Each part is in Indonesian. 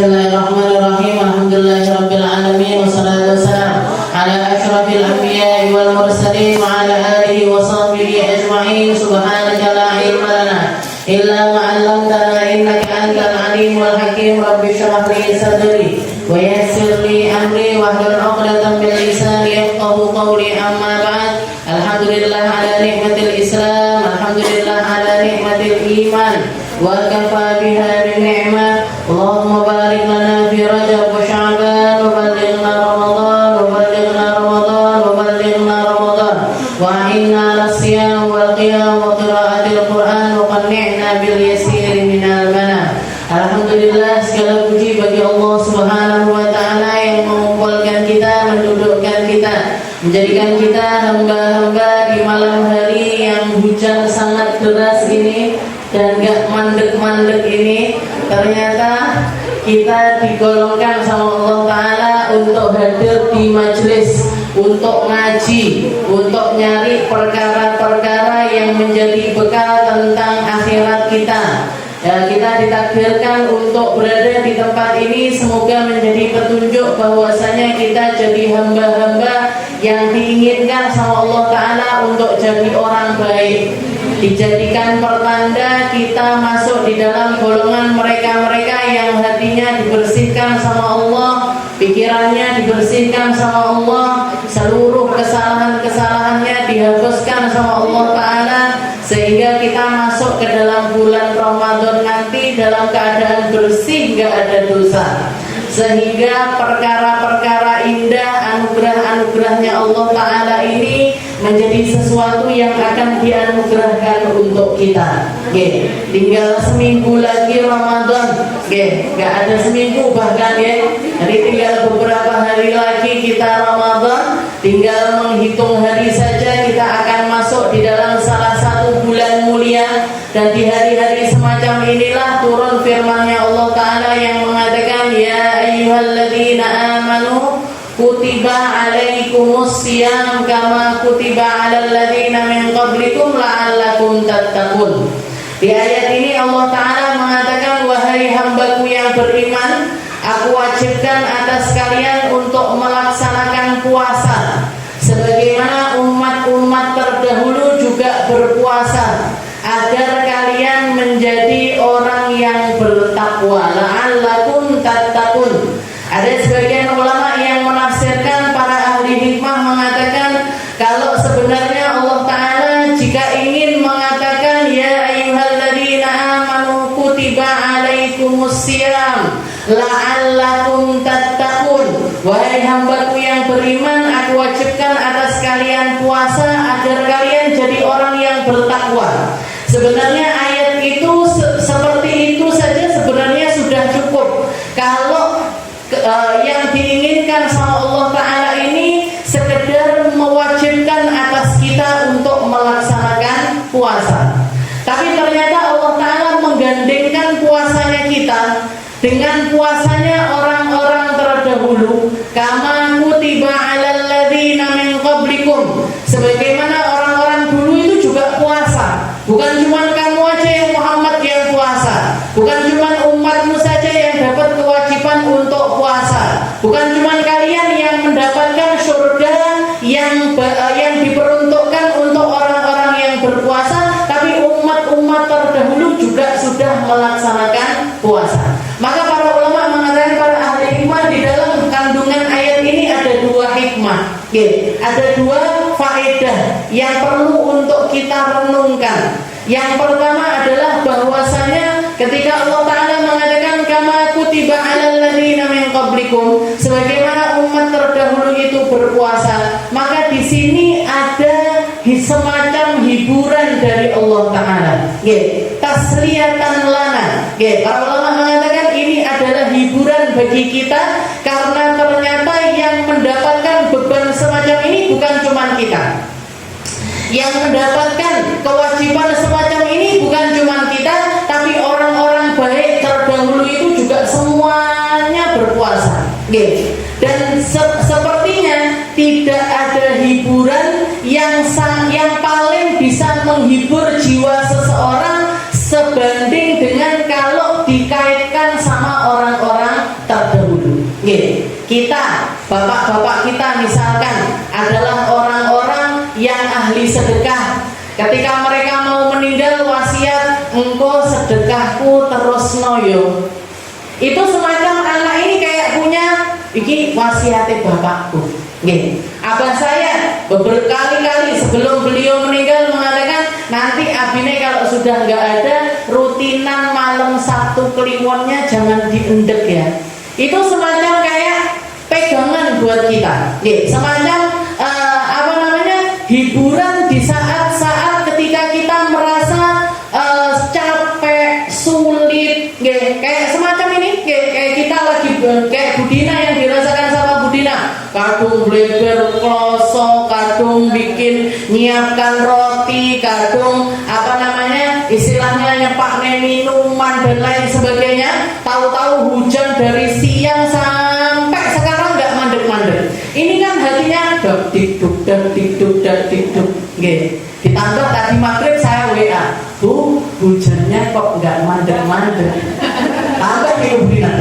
Bismillahirrahmanirrahim. Alhamdulillahirabbil alamin wassalatu wassalamu ala asyrafil anbiya'i wal mursalin wa ala alihi wa sahbihi ajma'in. Subhanaka la ilma lana illa ma 'allamtana innaka antal alimul hakim. Rabbi shrah li sadri wa yassir li amri wahlul 'uqdatam min lisani yafqahu qawli. Amma ba'd. Alhamdulillah ala nikmatil Islam, alhamdulillah ala nikmatil iman, wa kafa biha min ni'mah. Allahumma barik lana fi Rajab wa Sya'ban wa ballighna Ramadan wa ballighna Ramadan wa ballighna Ramadan wa a'inna 'ala siyam wal qiyam wa qira'atil Qur'an wa qanni'na bil yasir minal mana. Alhamdulillah, segala puji bagi Allah Subhanahu wa taala yang mengumpulkan kita, mendudukkan kita, menjadikan kita hamba-hamba di malam hari yang hujan sangat deras ini dan gak mandek-mandek ini. Ternyata kita digolongkan sama Allah Ta'ala untuk hadir di majelis, untuk ngaji, untuk nyari perkara-perkara yang menjadi bekal tentang akhirat kita. Ya, kita ditakdirkan untuk berada di tempat ini. Semoga menjadi petunjuk bahwasanya kita jadi hamba-hamba yang diinginkan sama Allah Ta'ala untuk jadi orang baik, dijadikan pertanda kita masuk di dalam golongan mereka-mereka yang hatinya dibersihkan sama Allah, pikirannya dibersihkan sama Allah, seluruh kesalahan-kesalahannya dihapuskan sama Allah Ta'ala, sehingga kita masuk ke dalam bulan Ramadan nanti dalam keadaan bersih, gak ada dosa, sehingga perkara-perkara indah, anugerah-anugerahnya Allah Ta'ala ini menjadi sesuatu yang akan dianugerahkan untuk kita. Tinggal seminggu lagi Ramadan, gak ada seminggu bahkan ya. Jadi tinggal beberapa hari lagi kita Ramadan. Tinggal menghitung hari saja kita akan masuk di dalam salah satu bulan mulia. Dan di hari-hari semacam inilah turun firman-Nya Allah Ta'ala yang mengatakan, ya ayyuhalladzina amanu kutiba alaikumus siyam kama kutiba alal ladzina min qablikum la'allakum tattaqun. Di ayat ini Allah Ta'ala mengatakan, wahai hambaku yang beriman, aku wajibkan atas kalian untuk melaksanakan puasa sebagaimana umat-umat terdahulu juga berpuasa, agar kalian menjadi orang yang bertakwa, la'allakum tattaqun. Ada sebagian ulama yang menafsirkan, para ahli hikmah mengatakan, kalau sebenarnya Allah Ta'ala jika ingin mengatakan ya ayyuhalladzina amanu kutiba alaikumus siyam la'allakum tattaqun, wahai hambaku yang beriman, aku wajibkan atas kalian puasa agar kalian jadi orang yang bertakwa. Sebenarnya ayat itu seperti itu saja sebenarnya sudah cukup. Kalau yang diinginkan sama Allah Ta'ala ini sekedar mewajibkan atas kita untuk melaksanakan puasa. Tapi ternyata Allah Ta'ala menggandengkan puasanya kita dengan puasanya orang-orang terdahulu, kama kutiba alal ladzina min qablikum, sebagaimana orang-orang dulu itu juga puasa. Bukan cuma kamu aja yang Muhammad yang puasa, bukan cuma umatmu saja yang dapat kewajiban untuk puasa, bukan cuma kalian yang mendapatkan surga yang diperuntukkan untuk orang-orang yang berpuasa, tapi umat-umat terdahulu juga sudah melaksanakan puasa. Maka para ulama mengatakan, para ahli hikmah, di dalam kandungan ayat ini ada dua hikmah, ada dua faedah yang perlu untuk kita renungkan. Yang pertama adalah bahwasanya ketika Allah Ta'ala mengatakan kama kutiba alal ladzina min qablikum, sebagaimana umat terdahulu itu berpuasa, maka di sini ada semacam hiburan dari Allah Ta'ala, tasliyatan lana. Para ulama mengatakan ini adalah hiburan bagi kita, karena ternyata yang mendapatkan beban semacam ini bukan cuma kita. Yang mendapatkan kewajiban semacam ini bukan cuma kita, tapi orang-orang baik terdahulu itu juga semuanya berpuasa. Dan sepertinya tidak ada hiburan yang paling bisa menghibur jiwa seseorang sebanding dengan kalau dikaitkan sama orang-orang Kita, bapak-bapak kita misalkan adalah orang-orang yang ahli sedekah. Ketika mereka mau meninggal wasiat, engkau sedekahku terus noyo. Itu semacam anak ini kayak punya iki wasiatnya bapakku. Abah saya berkali-kali sebelum beliau meninggal mengatakan nanti abine kalau sudah nggak ada, rutinan malam Sabtu Kliwonnya jangan diendek ya. Itu semacam kayak pegangan buat kita. Semacam hiburan di saat-saat ketika kita merasa capek, sulit, kayak semacam ini, kayak kita lagi kayak Budina yang dirasakan sama Budina, kadung bleber kloso, kadung bikin nyiapkan roti, kadung istilahnya nyepak minuman dan lain sebagainya. Tahu-tahu hujan dari siang sampai sekarang nggak mandek-mandek. Ini kan hatinya dak dikduk. Ditambah tadi maghrib saya WA, Bu, hujannya kok nggak mandek-mandek. Tambah Budina.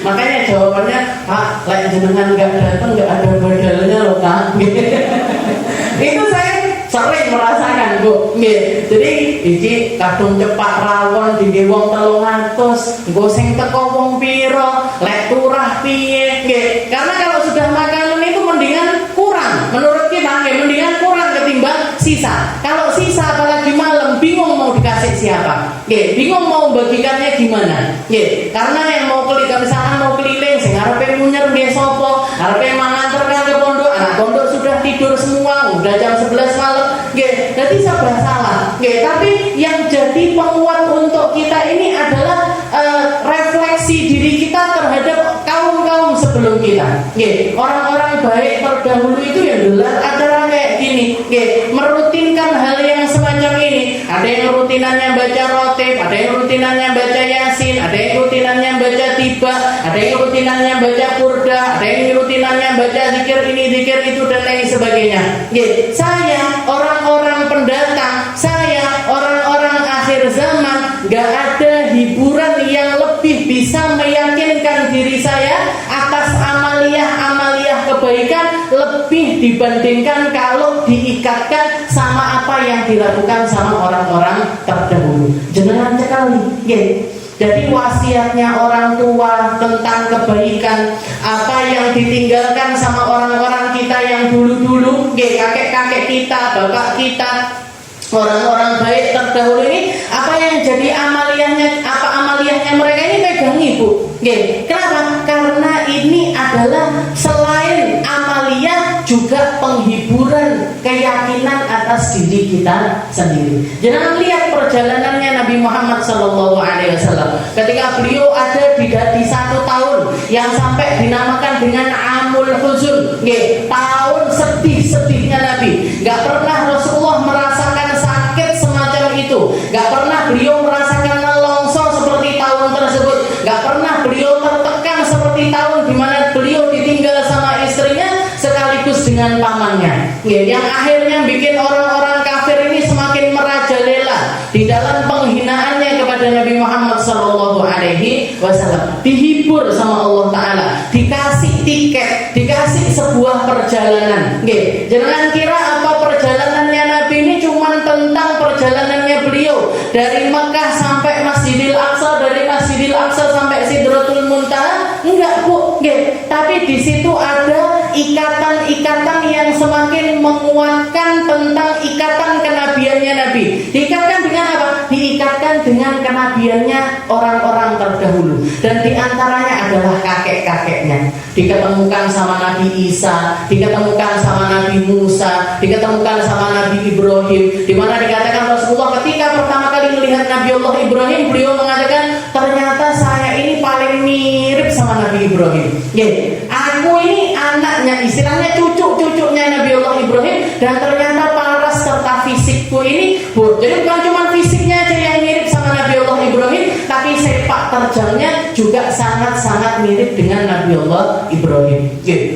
Makanya jawabannya, Pak, lain jenengan nggak datang nggak ada badalnya loh Kak. Itu saya sering merasakan Bu. Jadi iki kadung cepak rawon di wong 300, nggo sing teko wong pira, lek turah piye. Karena kalau sudah makanan itu mendingan kurang. Menurut kita mendingan kurang ketimbang sisa. Kalau sisa apalagi malam bingung mau dikasih siapa. Bingung mau bagikannya gimana. Karena yang mau misalkan mau keliling sing arepe munyer nggih sapa, arepe mangan terkal ke pondok, anak pondok sudah tidur semua, udah jam 11 malam. Jadi serba salah. Tapi yang jadi penguat untuk kita ini adalah refleksi diri kita terhadap kaum-kaum sebelum kita. Orang-orang baik terdahulu itu yang gelar acara kayak gini, merutinkan hal yang semacam ini. Ada yang rutinannya baca rotib, ada yang rutinannya baca yasin, ada yang rutinannya baca tiba, ada yang rutinannya baca purda, ada yang rutinannya baca zikir ini, zikir itu dan lain sebagainya. Saya orang-orang pendatang, saya orang-orang akhir zaman, gak ada hiburan yang lebih bisa meyakinkan diri saya atas amaliyah kebaikan lebih dibandingkan kalau diikatkan sama apa yang dilakukan sama orang-orang terdahulu. Jenengan sekali, Jadi wasiatnya orang tua tentang kebaikan, apa yang ditinggalkan sama orang-orang kita yang dulu-dulu, kakek-kakek kita, bapak kita, orang-orang baik terdahulu ini, apa yang jadi amaliyahnya mereka ini pegangi Bu. Kenapa? Karena ini adalah selain amaliyah juga penghiburan keyakinan atas diri kita sendiri. Jangan lihat perjalanannya Nabi Muhammad SAW ketika beliau ada di 1 tahun yang sampai dinamakan dengan Amul Huzun, tahun sedih-sedihnya Nabi. Gak pernah Rasulullah merasakan sakit semacam itu, gak pernah beliau merasakan longsor seperti tahun tersebut, gak pernah beliau tertekan seperti tahun di mana beliau ditinggal sama istrinya sekaligus dengan pamannya, yang akhirnya bikin orang-orang kafir ini semakin merajalela di dalam penghinaannya kepada Nabi Muhammad SAW. Dihibur sama Allah Ta'ala, dikasih tiket, dikasih sebuah perjalanan. Jangan kira apa perjalanannya Nabi ini cuma tentang perjalanannya beliau dari Mekah sampai Masjidil Aqsa, dari Masjidil Aqsa sampai Sidratul Muntaha. Enggak Bu, tapi di situ ada ikatan-ikatan yang semakin menguatkan tentang ikatan kenabiannya Nabi. Diikatkan dengan apa? Diikatkan dengan kenabiannya orang-orang terdahulu, dan diantaranya adalah kakek-kakeknya. Diketemukan sama Nabi Isa, diketemukan sama Nabi Musa, diketemukan sama Nabi Ibrahim, di mana dikatakan Rasulullah ketika pertama kali melihat Nabi Allah Ibrahim, beliau mengatakan ternyata saya ini paling mirip sama Nabi Ibrahim. Aku ini anaknya, istilahnya cucu-cucunya Nabi Allah Ibrahim, dan ternyata paras serta fisikku ini, jadi bukan cuma fisiknya aja yang mirip sama Nabi Allah Ibrahim, tapi sepak terjangnya juga sangat-sangat mirip dengan Nabi Allah Ibrahim.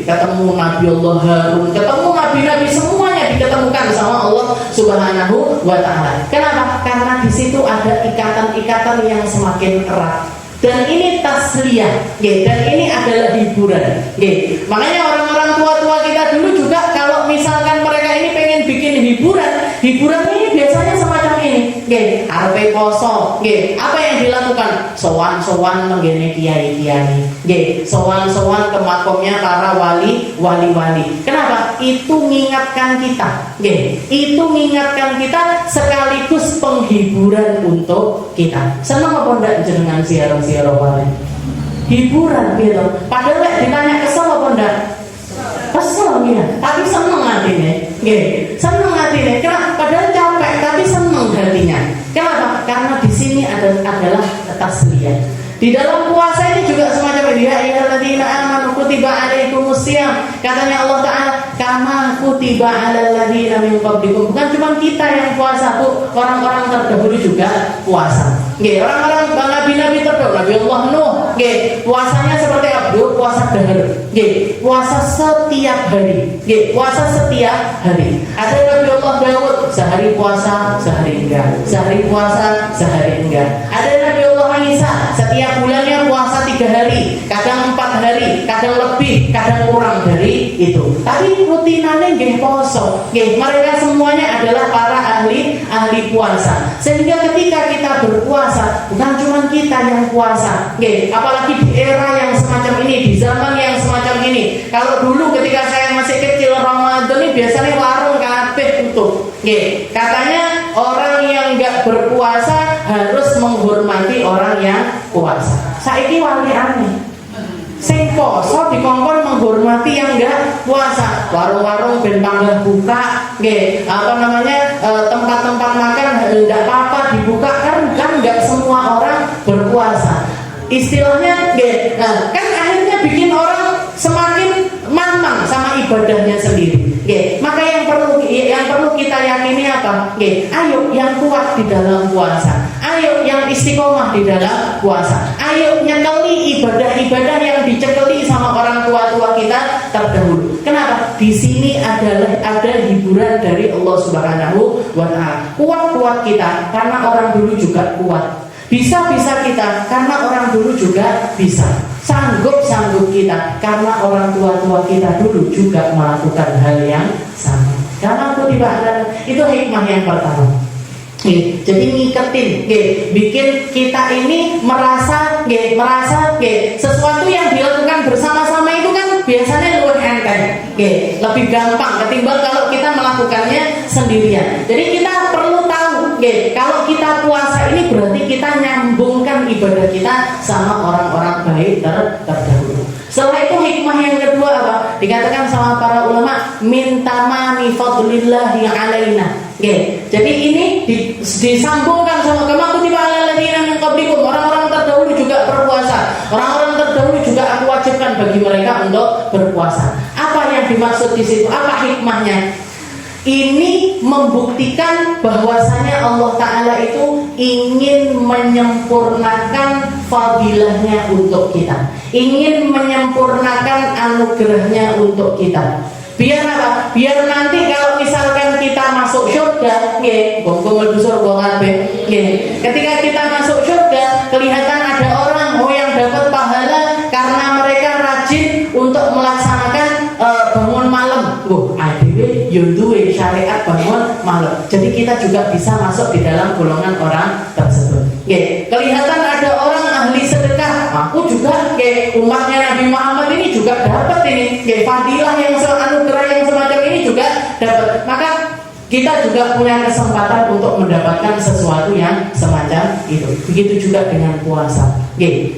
Ketemu Nabi Allah Harun, ketemu Nabi-Nabi, semuanya diketemukan sama Allah Subhanahu wa Ta'ala. Kenapa? Karena di situ ada ikatan-ikatan yang semakin erat. Dan ini tasliyah, dan ini adalah hiburan. Makanya orang-orang tua-tua kita dulu juga kalau misalkan mereka ini pengen bikin hiburan ini biasanya semacam ini. Arepe poso, apa yang dilakukan? Sowan-sowan menggene kiai-kiai, sowan-sowan ke makomnya para wali-wali. Kenapa? Itu mengingatkan kita, itu mengingatkan kita sekaligus penghiburan untuk kita. Senang apa ndak jenengan ziarah-ziarah wali? Hiburan gitu. Padahal ditanya kesel apa ndak? Kesel ya, tapi seneng hatinya. Seneng hatinya. Kenapa? Padahal capek, tapi seneng hatinya. Kenapa? Karena di sini adalah tasliyah. Di dalam puasa ini juga semacam ini. Ya ayyuhalladzina amanu kutiba alaikumusiyam. Katanya Allah Ta'ala, kama kutiba alal ladzina min qablikum. Bukan cuma kita yang puasa, Bu. Orang-orang terdahulu juga puasa. Orang-orang nabi-nabi terdahulu, Nabi Allah Nuh, puasanya seperti apa? Puasa dahar. Puasa setiap hari. Puasa setiap hari. Ada Nabi Allah Daud, sehari puasa, sehari enggak. Sehari puasa, sehari enggak. Ada Nabi Allah Isa, setiap bulannya puasa 3 hari, kadang 4 hari, kadang lebih, kadang kurang dari itu. Tapi rutinannya nggih poso. Mereka semuanya adalah para ahli puasa. Sehingga ketika kita berpuasa, bukan cuma kita yang puasa. Apalagi di era yang semacam ini, di zaman yang semacam ini. Kalau dulu ketika saya masih kecil, Ramadan ini biasanya warung kabeh tutup. Katanya orang yang nggak berpuasa harus menghormati orang yang puasa. Saiki wali aneh, sing poso dikongkon menghormati yang enggak puasa. Warung-warung ben panggah buka, tempat-tempat makan enggak apa-apa dibuka kan enggak semua orang berpuasa. Istilahnya kan akhirnya bikin orang semakin mamang sama ibadahnya sendiri. Maka yang perlu kita yakini apa? Ayo yang kuat di dalam puasa. Ayo yang istiqomah di dalam puasa. Ayo nyekeli ibadah-ibadah yang dicekeli sama orang tua-tua kita terdahulu. Kenapa? Di sini ada hiburan dari Allah Subhanahu wa Ta'ala. Kuat-kuat kita karena orang dulu juga kuat. Bisa-bisa kita karena orang dulu juga bisa. Sanggup-sanggup kita karena orang tua-tua kita dulu juga melakukan hal yang sama. Karena itu hikmah yang pertama. Jadi ngiketin, bikin kita ini merasa sesuatu yang dilakukan bersama-sama itu kan biasanya lebih enteng, lebih gampang ketimbang kalau kita melakukannya sendirian. Jadi kita perlu tahu, kalau kita puasa ini berarti kita nyambungkan ibadah kita sama orang-orang baik terdahulu. Setelah itu hikmah yang kedua apa? Dikatakan sama para ulama, minta mami fadlillahi alaina. Jadi ini disambungkan sama kama kutiba alal ladzina min qablikum. Orang-orang terdahulu juga berpuasa. Orang-orang terdahulu juga aku wajibkan bagi mereka untuk berpuasa. Apa yang dimaksud di situ? Apa hikmahnya? Ini membuktikan bahwasanya Allah Ta'ala itu ingin menyempurnakan fadilahnya untuk kita, ingin menyempurnakan anugerahnya untuk kita. Biar apa? Biar nanti kalau misalkan kita masuk surga, ketika kita masuk surga, kelihatan ada orang yang dapat pahala karena mereka rajin untuk melaksanakan bangun malam. Yunduwe syariat bangun malam. Jadi kita juga bisa masuk di dalam golongan orang tersebut. Kelihatan ada orang ahli sedekah. Aku juga umatnya Nabi Muhammad ini juga dapat ini. Fadilah yang anugerah yang semacam ini juga dapat. Maka kita juga punya kesempatan untuk mendapatkan sesuatu yang semacam itu. Begitu juga dengan puasa.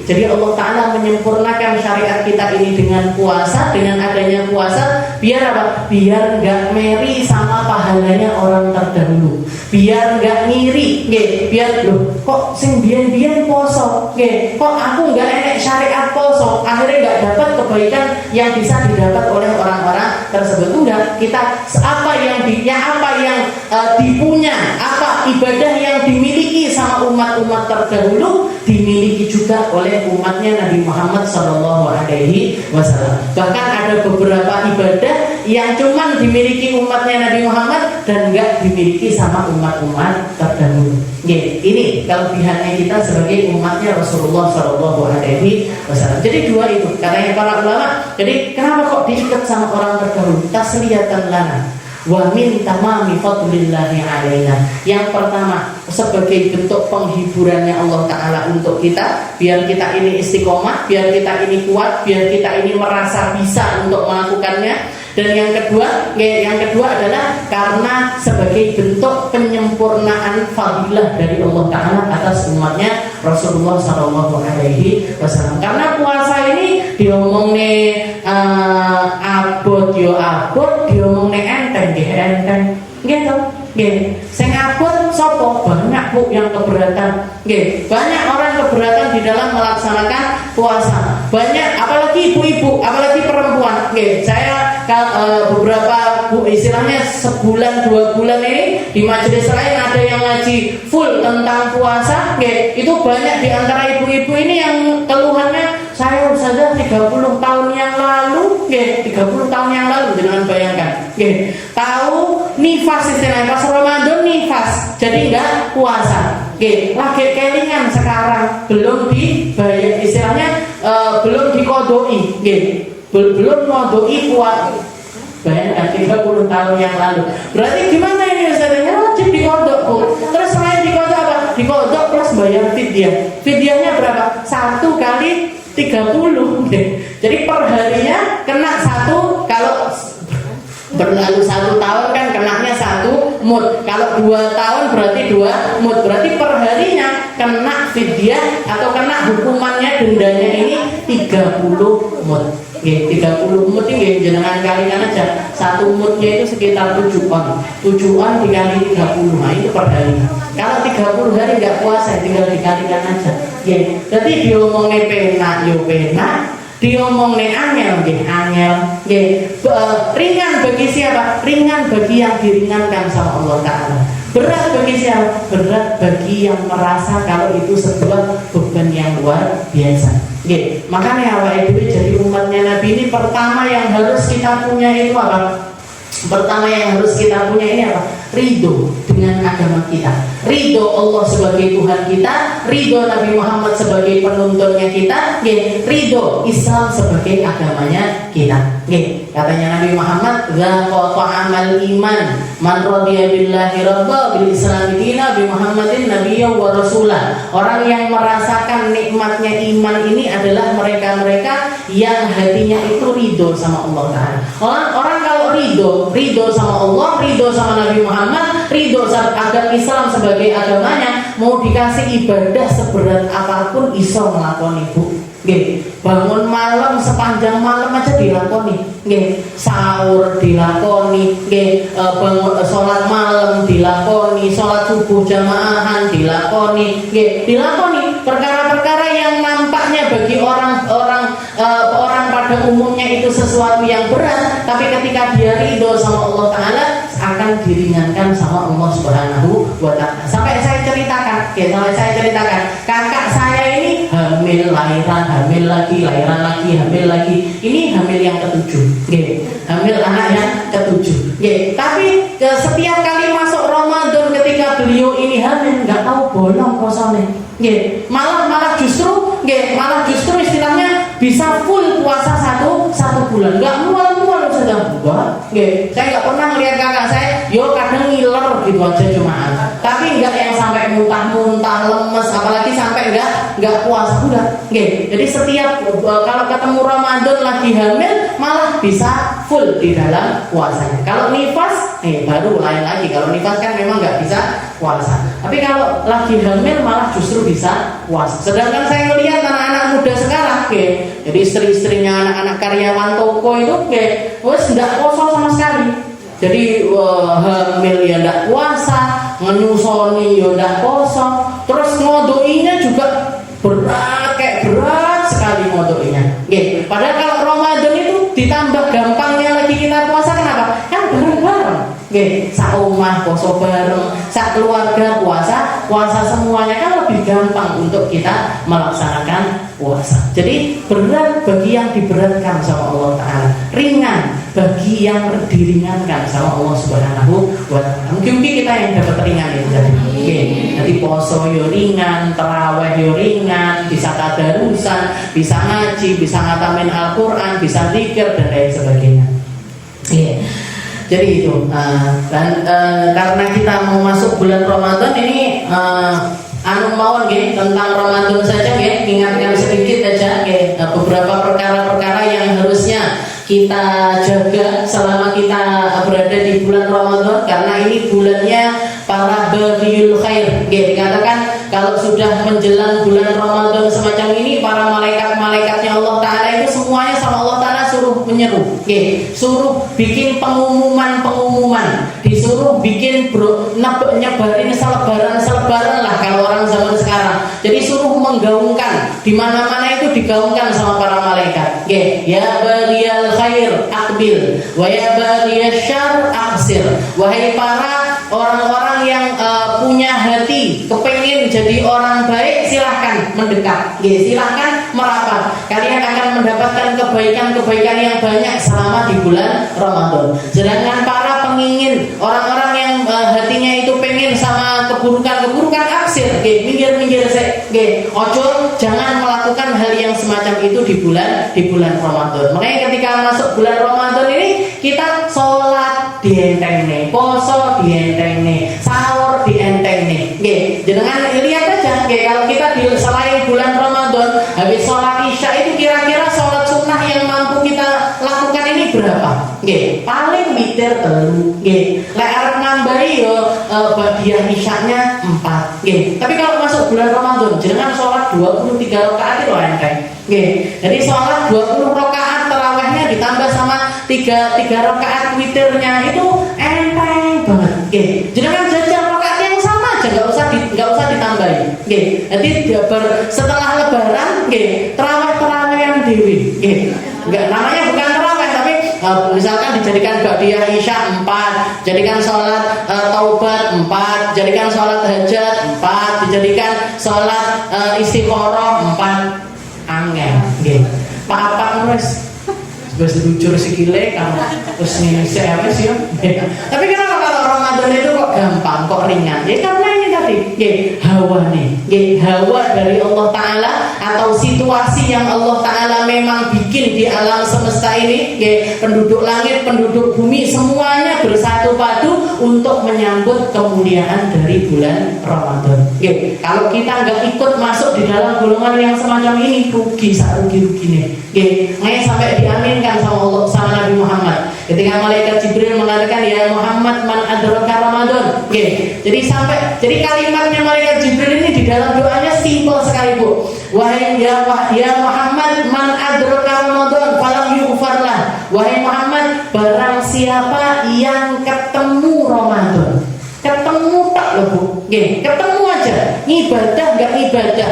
Jadi Allah Ta'ala menyempurnakan syariat kita ini dengan puasa. Dengan adanya puasa, biar apa? Biar gak meri sama pahalanya orang terdahulu. Biar gak ngiri. Biar kok sing biyen-biyen poso. Kok aku gak enek syariat poso. Akhirnya gak dapat kebaikan yang bisa didapat oleh orang-orang tersebut. Enggak, kita apa yang dipunya, apa ibadah yang dimiliki sama umat-umat terdahulu dimiliki juga oleh umatnya Nabi Muhammad SAW. Bahkan ada beberapa ibadah yang cuman dimiliki umatnya Nabi Muhammad dan enggak dimiliki sama umat-umat terdahulu. Ini kelebihannya kita sebagai umatnya Rasulullah SAW. Jadi dua itu katanya para ulama. Jadi kenapa kok diikat sama orang terdahulu? Tasliyatan lana wa min tamami fadlillahi alaina. Yang pertama, sebagai bentuk penghiburannya Allah Ta'ala untuk kita, biar kita ini istiqomah, biar kita ini kuat, biar kita ini merasa bisa untuk melakukannya. Dan yang kedua adalah karena sebagai bentuk penyempurnaan fadilah dari Allah Ta'ala atas umatnya Rasulullah SAW. Karena puasa ini diomongne abot yo abot, diomongne enteng enteng, gitu. Sing abot sapa? Banyak Bu yang keberatan. Banyak orang keberatan di dalam melaksanakan puasa. Banyak, apalagi ibu-ibu, apalagi perempuan. Saya beberapa istilahnya sebulan 2 bulan ini di majelis lain ada yang ngaji full tentang puasa. Itu banyak di antara ibu-ibu ini yang keluhannya, saya saja 30 tahun yang lalu, 30 tahun yang lalu, jangan bayangkan. Tahu nifas istilahnya pas Ramadan nifas, jadi enggak puasa. Lagi kelingan sekarang belum dibayar istilahnya, belum dikodoi, belum modoi puasa. Bayangkan 30 tahun yang lalu. Berarti gimana ini Ustaznya? Wajib dikodok Bu. Terus selain dikodok apa? Dikodok plus bayar fidyah. Fidyahnya berapa? 1 kali 30. Jadi perharinya kena 1. Kalau berlalu 1 tahun kan kenanya 1 mud. Kalau 2 tahun berarti 2 mud. Berarti perharinya kena fidyah atau kena hukumannya dendanya ini 30 mud. 30 mud ini jenengan kalikan aja. 1 mudnya itu sekitar 7 on. 7 on dikali 30. Nah itu per hari. Kalau 30 hari nggak puasa tinggal dikalikan aja. Jadi diomongnya penak yo penak, diomongnya angel angel. Ringan bagi siapa? Ringan bagi yang diringankan sama Allah Ta'ala. Berat bagi siapa? Berat bagi yang merasa kalau itu sebuah beban yang luar biasa. Makanya awal itu jadi umatnya Nabi ini pertama yang harus kita punya itu apa? Pertama yang harus kita punya ini apa? Ridho dengan agama kita, ridho Allah sebagai Tuhan kita, ridho Nabi Muhammad sebagai penuntunnya kita, ridho Islam sebagai agamanya kita. Katanya Nabi Muhammad, "Dzaqa ta'amal iman man radiya billahi rabba bil Islam dina bi Muhammadin nabiyyan wa rasulah." Orang yang merasakan nikmatnya iman ini adalah mereka-mereka yang hatinya itu ridho sama Allah Ta'ala. Orang kalau ridho sama Allah, ridho sama Nabi Muhammad, ridho sama agama Islam sebagai agamanya, mau dikasih ibadah seberat apapun iso ngelakoni Bu. Bangun malam sepanjang malam aja dilakoni, sahur dilakoni, bangun sholat malam dilakoni, sholat subuh jamaahan dilakoni, perkara-perkara yang nampaknya bagi orang pada umumnya itu sesuatu yang berat, tapi ketika dia ridho sama Allah Ta'ala akan diringankan sama Allah Subhanahu wa Ta'ala. Sampai saya ceritakan, kakak saya ini hamil lahiran, hamil lagi, lahiran lagi, hamil lagi. Ini hamil yang ke-7, hamil anak yang ke-7. Tapi setiap kali masuk Ramadan ketika beliau ini hamil nggak tahu bolong kosongnya. Malah justru istilahnya bisa full puasa satu bulan, nggak mual saja. Saya nggak pernah melihat kakak saya, kadang ngiler gitu aja cuma, tapi nggak yang sampai muntah-muntah, lemes, apalagi sampai nggak puasa enggak. Jadi setiap kalau ketemu Ramadan lagi hamil malah bisa full di dalam puasanya. Kalau nifas baru lain lagi. Kalau nifas kan memang nggak bisa puasa. Tapi kalau lagi hamil malah justru bisa puasa. Sedangkan saya melihat anak-anak muda sekarang, jadi istri-istrinya anak-anak karyawan toko itu, wes nggak puasa sama sekali. Jadi hamil ya nggak puasa, ngenyusoni ya nggak puasa, terus ngodoinya juga berat sekali ngodoinya. Padahal kalau Ramadan itu ditambah gampangnya lagi kita puasa sak omah poso bareng, sak keluarga puasa semuanya kan lebih gampang untuk kita melaksanakan puasa. Jadi berat bagi yang diberatkan sama Allah Ta'ala, ringan bagi yang diringankan sama Allah Subhanahu wa Ta'ala. Mungkin kita yang dapat ringan itu jadi poso yo ringan, taraweh yo ringan, bisa tadarusan, bisa ngaji, bisa ngatamin Al-Quran, bisa zikir dan lain sebagainya. Jadi itu dan karena kita mau masuk bulan Ramadan ini mawon tentang Ramadan saja ingatkan sedikit aja beberapa perkara-perkara yang harusnya kita jaga selama kita berada di bulan Ramadan, karena ini bulannya para baghiyul khair. Dikatakan kalau sudah menjelang bulan Ramadan semacam ini, para malaikat-malaikatnya Allah Ta'ala itu semuanya sama Allah Ta'ala suruh menyeru, suruh bikin pengumuman, disuruh bikin nyebarin selebaran lah kalau orang zaman sekarang. Jadi suruh menggaungkan, di mana-mana itu digaungkan sama para malaikat. Ya baghiyal khair aqbil wa ya baghiyasy syarr aqsir. Wahai para orang-orang yang punya hati kepengin jadi orang baik, silahkan mendekat, silahkan merapat. Kalian akan mendapatkan kebaikan-kebaikan yang banyak selama di bulan Ramadan. Sedangkan para pengingin, orang-orang yang hatinya itu pengen sama keburukan aksir, minggir sik. Ojo jangan melakukan hal yang semacam itu di bulan Ramadan. Makanya ketika masuk bulan Ramadan ini, kita sholat dienteng nih, poso dienteng nih, sahur dienteng nih. Jangan lihat aja, kalau kita di selain bulan Ramadan habis sholat isya itu kira-kira sholat sunnah yang mampu kita lakukan ini berapa? Paling witir 3. Lek arep nambahi yo badiah isyanya 4. Tapi kalau masuk bulan Ramadan jenengan sholat 23 rakaat itu enteng. Jadi sholat 20 rakaat tarawihnya ditambah sama 3 rakaat witirnya itu enteng banget. Jangan jajal rakaat yang sama aja, nggak usah ditambahin. Jadi setelah lebaran tarawih yang dewi. Enggak, namanya bukan tarawih, tapi misalkan dijadikan ba'diyah isya 4, jadikan sholat taubat 4, jadikan sholat hajat 4, dijadikan sholat istikharah 4. Angel Pak wis lucu sikile kamu terus ngene sih ya. Tapi kenapa kalau Ramadan itu kok gampang, kok ringan? Karena ini tadi hawa dari Allah Ta'ala, atau situasi yang Allah Ta'ala memang bikin di alam semesta ini, penduduk langit, penduduk bumi semuanya bersatu padu untuk menyambut kemuliaan dari bulan Ramadan. Kalau kita nggak ikut masuk di dalam golongan yang semacam ini, rugi nih. Makanya sampai diaminkan sama Allah, sama Nabi Muhammad ketika malaikat Jibril mengatakan ya Muhammad man adraka Ramadan. Jadi kalimatnya malaikat Jibril ini di dalam doanya simpel sekali, Bu. Wahai ya Muhammad man adraka Ramadan falam yughfarlah. Wahai Muhammad, barang siapa yang ketemu Ramadan, ketemu tak loh, Bu. Ketemu aja, ibadah nggak ibadah,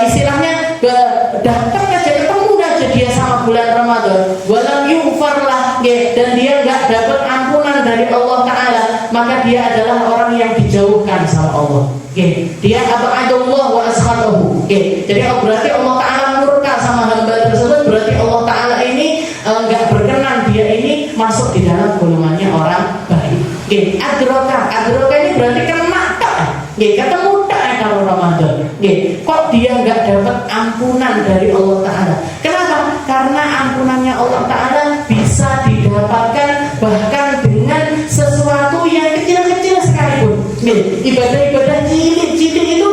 istilahnya datang aja, ketemu aja dia sama bulan Ramadan, walam yughfarlah, dan dia nggak dapat ampunan dari Allah Ta'ala, maka dia adalah orang yang dijauhkan sama Allah. Dia abadallah wa askhatahu. Jadi berarti Allah Ta'ala murka sama hamba tersebut, berarti Allah Ta'ala ini nggak berkenan dia ini masuk di dalam golongannya orang baik. Adroka ini berarti kena tak, ketemu tak kalau Ramadan. Kok dia nggak dapat ampunan dari Allah Ta'ala? Kenapa? Karena ampunannya Allah Ta'ala bisa didapatkan bahkan dengan sesuatu yang kecil-kecil sekalipun. Ibadah-ibadah cilik-cilik itu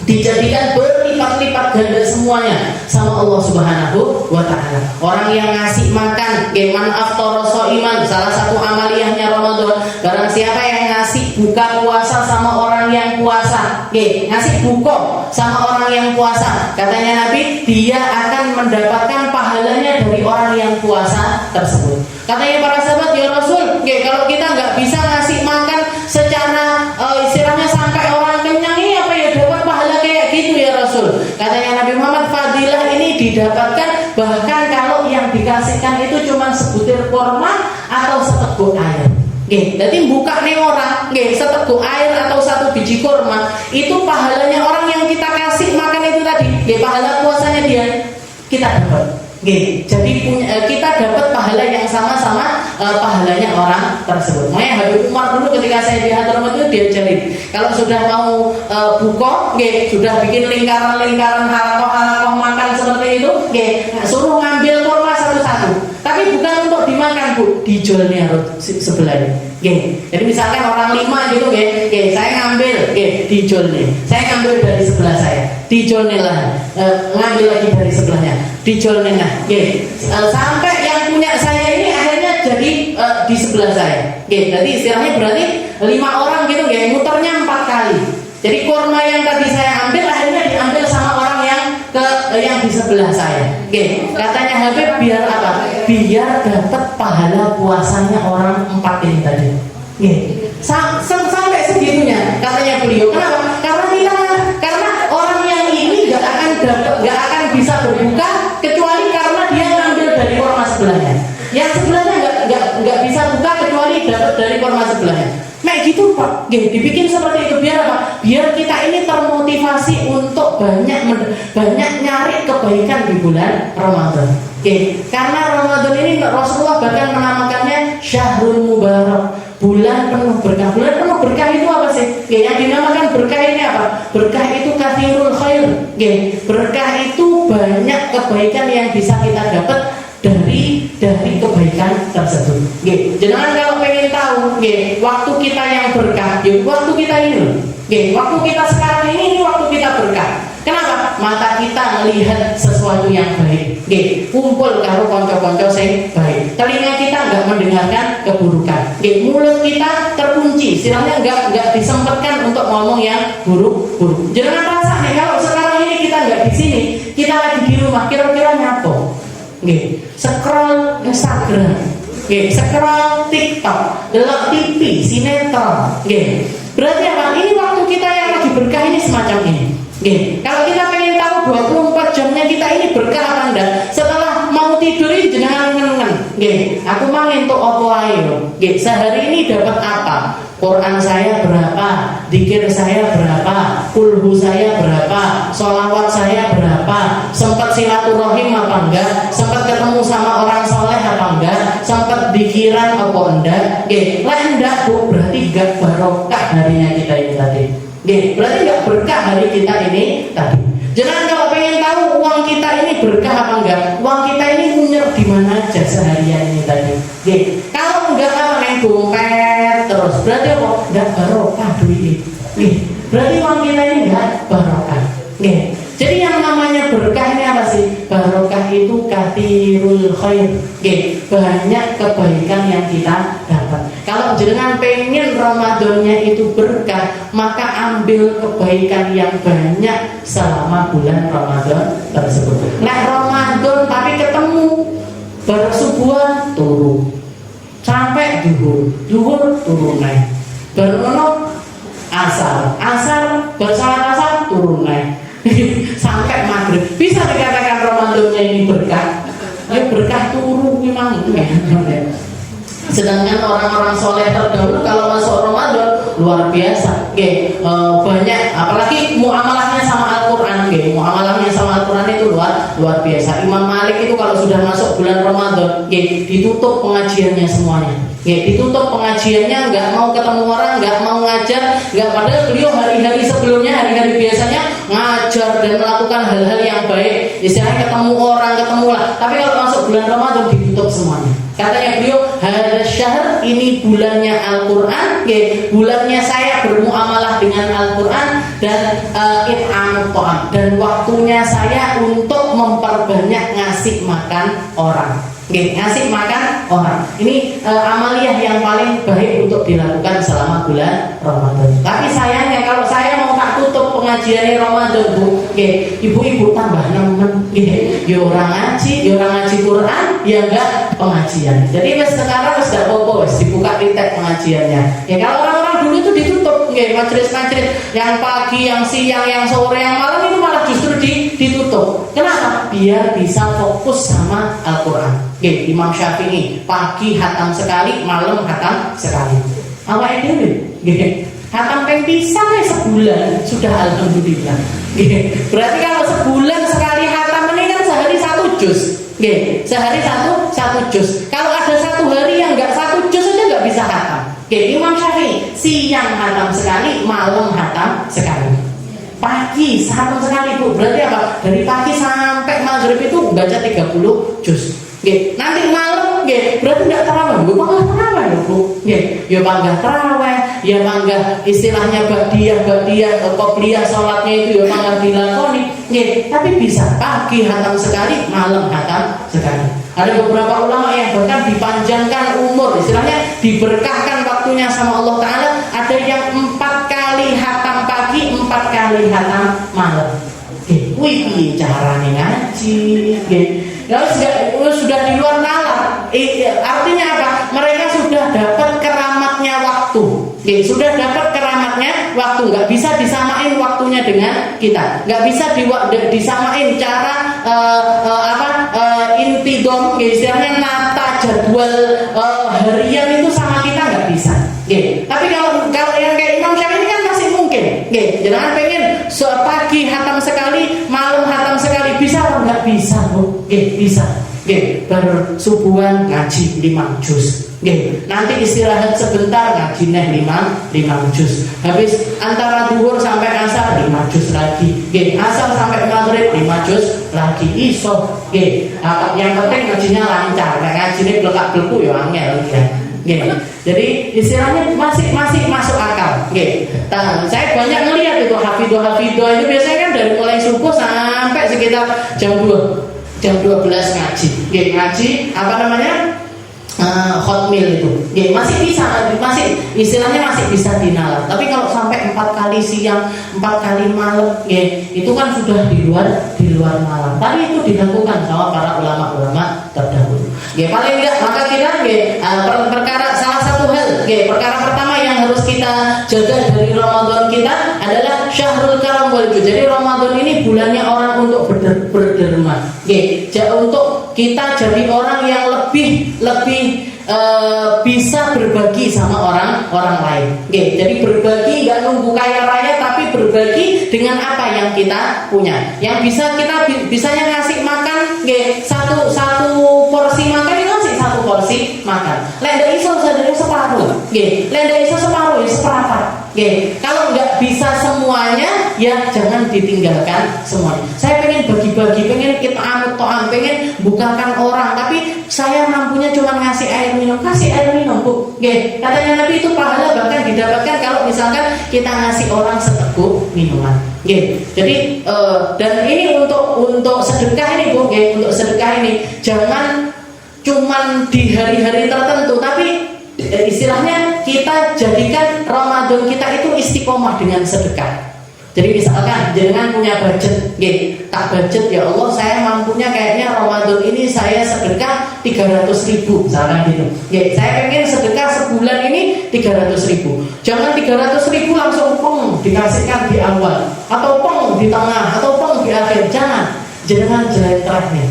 dijadikan berlipat-lipat ganda semuanya sama Allah Subhanahu wa Ta'ala. Orang yang ngasih makan, man aftara shaiman, salah satu amaliyahnya Ramadan, barang siapa yang ngasih buka puasa sama orang yang puasa, ngasih buka sama orang yang puasa, katanya Nabi, dia akan mendapatkan pahalanya dari orang yang puasa tersebut. Katanya para sahabat, ya Rasul, kalau kita nggak bisa ngasih makan secara istilahnya sampai orang kenyang, ini apa ya dapat pahala kayak gitu ya Rasul? Katanya Nabi Muhammad, fadilah ini didapatkan bahkan kalau yang dikasihkan itu cuma sebutir kurma atau seteguk air. Nggih, dadi buka ning orang, nggih, seteguk air atau satu biji kurma, itu pahalanya orang yang kita kasih makan itu tadi, nggih, pahala puasanya dia kita dapat. Nggih, jadi kita dapat pahala yang sama-sama pahalanya orang tersebut. Makanya Habib Umar dulu ketika saya di Hadramaut itu diajarin, kalau sudah mau buka, nggih, sudah bikin lingkaran-lingkaran halakoh makan seperti itu, nggih, suruh ngambil kurma satu-satu. Tapi bukan untuk dimakan, Bu, dijualnya harus sebelahnya. Nggih. Jadi misalkan orang 5 gitu, nggih, saya ngambil, nggih, dijualnya. Saya ngambil dari sebelah saya, dijualnya lah. Ngambil lagi dari sebelahnya, dijualnya lah. Nggih. Sampai yang punya saya ini akhirnya jadi di sebelah saya. Nggih. Jadi istilahnya berarti 5 orang gitu, nggih, muternya 4 kali. Jadi kurma yang tadi saya ambil akhirnya diambil sama orang yang di sebelah saya. Oke, katanya Habib biar apa? Biar dapat pahala puasanya orang 4 ini tadi. Oke. Sampai segitunya katanya beliau. Kenapa? Karena orang yang ini nggak akan bisa berbuka kecuali karena dia ngambil dari kurma sebelahnya. Yang sebelahnya nggak bisa buka kecuali dapat dari kurma sebelahnya. Kayak gitu Pak, dibikin seperti itu biar apa? Biar kita ini termotivasi untuk banyak nyari kebaikan di bulan Ramadan. Karena Ramadan ini Rasulullah bahkan menamakannya Syahrul Mubarak, bulan penuh berkah. Bulan penuh berkah itu apa sih? Yang dinamakan berkah ini apa? Berkah itu kathirul khair. Berkah itu banyak kebaikan yang bisa kita dapat dari kebaikan tersebut. Jangan kalau pengen tahu, waktu kita yang berkah, waktu kita ini loh. Waktu kita sekarang ini waktu kita berkah. Kenapa? Mata kita melihat sesuatu yang baik. Kumpul karo konco-konco sing baik. Telinga kita nggak mendengarkan keburukan. Mulut kita terkunci, istilahnya nggak disempatkan untuk ngomong yang buruk-buruk. Jangan rasa nih kalau sekarang ini kita nggak di sini, kita lagi di rumah, kira-kira nyapo. Scroll Instagram, scroll TikTok, delok TV, sinetron, berarti apa? Ini waktu kita yang lagi berkah ini semacam ini. Kalau kita pengen tahu 24 jamnya kita ini berkah apa enggak, setelah mau tidur ini jangan ngengen. Aku mau untuk apa ae loh. Sehari ini dapat apa? Quran saya berapa, zikir saya berapa, kulhu saya berapa, sholawat saya berapa, sempat silaturahim apa enggak, sempat ketemu sama orang soleh apa enggak, sempat dikiran apa enggak. Lah enggak Bu, berarti enggak barokah harinya kita ini tadi. Berarti enggak berkah hari kita ini tadi. Jangan kalau pengen tahu uang kita ini berkah apa enggak, uang kita ini munyer di mana aja seharian ini tadi. Kalau enggak apa neng dompet terus, berarti apa? Enggak barokah duit. Berarti uang kita ini enggak barokah. Jadi yang namanya berkah ini apa sih? Barokah itu kathirul khair. Banyak kebaikan yang kita dapat. Kalau jenengan pengen Ramadannya itu berkah, maka ambil kebaikan yang banyak selama bulan Ramadan tersebut. Nah Ramadan tapi ketemu bersubuhan turun sampai duhur turun naik, berono asar bersalat asar turun naik sampai maghrib. Bisa dikatakan Ramadannya ini berkah? Ya berkah turun memang. Sedangkan orang-orang soleh terdahulu kalau masuk Ramadan luar biasa. Banyak, apalagi muamalahnya sama Al-Quran. Muamalahnya sama Al-Quran itu luar biasa. Imam Malik itu kalau sudah masuk bulan Ramadan, ditutup pengajiannya semuanya. Ditutup pengajiannya, nggak mau ketemu orang, nggak mau ngajar, nggak. Padahal beliau hari-hari sebelumnya, hari-hari biasanya ngajar dan melakukan hal-hal yang baik. Istilahnya ketemu orang, ketemulah. Tapi kalau masuk bulan Ramadan ditutup semuanya. Katanya beliau, hadza syahr, ini bulannya Al-Quran, bulannya saya bermuamalah dengan Al-Quran dan it'amut ta'am, dan waktunya saya untuk memperbanyak ngasih makan orang. Ngasih makan orang. Ini amaliyah yang paling baik untuk dilakukan selama bulan Ramadan. Tapi sayangnya kalau saya mau tak tutup pengajian Ramadan, Bu, ibu-ibu tambah nemen. Ya orang ngaji Quran, ya enggak pengajian. Jadi sekarang sudah popo, dibuka titik pengajiannya. Kalau orang-orang dulu itu ditutup, majelis-majelis yang pagi, yang siang, yang sore, yang malam itu malah justru ditutup. Kenapa? Biar bisa fokus sama Al-Quran. Oke, Imam Syafi'i pagi hatam sekali, malam hatam sekali. Awake dhewe nggih. Hatam ping pisan sebulan sudah alhamdulillah. Nggih. Berarti kalau sebulan sekali hatam ini kan sehari 1 juz. Nggih, sehari satu juz. Kalau ada 1 hari yang enggak 1 juz aja enggak bisa hatam. Oke, Imam Syafi'i siang hatam sekali, malam hatam sekali. Pagi hatam sekali, Bu. Berarti apa? Dari pagi sampai maghrib itu baca 30 juz. Oke, nanti malam nggih, berarti enggak tarawih. Bu, panggah tarawih lho, Bu. Nggih, ya panggah tarawih, ya panggah istilahnya ba'diyah, qobliyah salatnya itu ya panggah dilakoni. Nggih, tapi bisa pagi hatam sekali, malam hatam sekali. Ada beberapa ulama yang bahkan dipanjangkan umur, istilahnya diberkahkan waktunya sama Allah Ta'ala. Ada yang 4 kali hatam pagi, 4 kali hatam malam. Wih, caranya ngaji. Kalau sudah di luar nalar, artinya apa? Mereka sudah dapat keramatnya waktu. Sudah dapat keramatnya waktu. Nggak bisa disamain waktunya dengan kita. Nggak bisa disamain cara intidom, istilahnya nata jadwal harian itu sama kita nggak bisa. Tapi kalau yang kayak Imam Syafi'i kan masih mungkin. Jangan pengen pagi hatam sekali, malam hatam sekali, bisa atau nggak bisa, Bu? Bisa. Bersubuhan ngaji 5 juz. Nanti istirahat sebentar ngaji 5 juz. Habis antara duhur sampai asar 5 juz lagi. Asar sampai maghrib 5 juz lagi. Iso. Yang penting ngajinya lancar. Ngajinya belak-belku ya angel ya. Jadi istilahnya masih masuk akal. Saya banyak ngelihat itu hafidhah itu biasanya kan dari mulai subuh sampai sekitar jam 12 ngaji. Ngaji apa namanya? Hotmail itu. Masih istilahnya masih bisa dinalar. Tapi kalau sampai 4 kali siang, 4 kali malam, itu kan sudah di luar malam. Tapi itu dilakukan sama para ulama-ulama terdahulu. Paling tidak maka kita perkara salah satu hal, perkara pertama yang harus kita jaga dari Ramadan kita adalah syahrul karam wal jud. Jadi Ramadan ini bulannya orang untuk berderma. Untuk kita jadi orang yang lebih bisa berbagi sama orang lain. Jadi berbagi nggak nunggu kaya raya, tapi berbagi dengan apa yang kita punya. Yang bisa kita bisanya ngasih makan, satu porsi makan itu ngasih 1 porsi makan. Lenda iso sadari separuh, lenda iso separuh ya seperempat. Kalau nggak bisa semuanya, ya jangan ditinggalkan semuanya. Saya pengen bagi-bagi, pengen kita to'am, pengen bukakan orang, tapi saya mampunya cuma ngasih air minum. Kasih air minum, Bu. Katanya Nabi itu pahala bahkan didapatkan kalau misalkan kita ngasih orang seteguk minuman. Jadi dan ini untuk sedekah ini, Bu. Untuk sedekah ini jangan cuman di hari-hari tertentu, tapi istilahnya kita jadikan Ramadan kita itu istiqomah dengan sedekah. Jadi misalkan jangan punya budget, tak budget ya Allah saya mampunya kayaknya Ramadan ini saya sedekah 300.000 misalkan gitu. Saya pengen sedekah sebulan ini 300.000. Jangan 300.000 langsung dikasihkan di awal, atau di tengah, atau di akhir. Jangan jelek-jeleknya.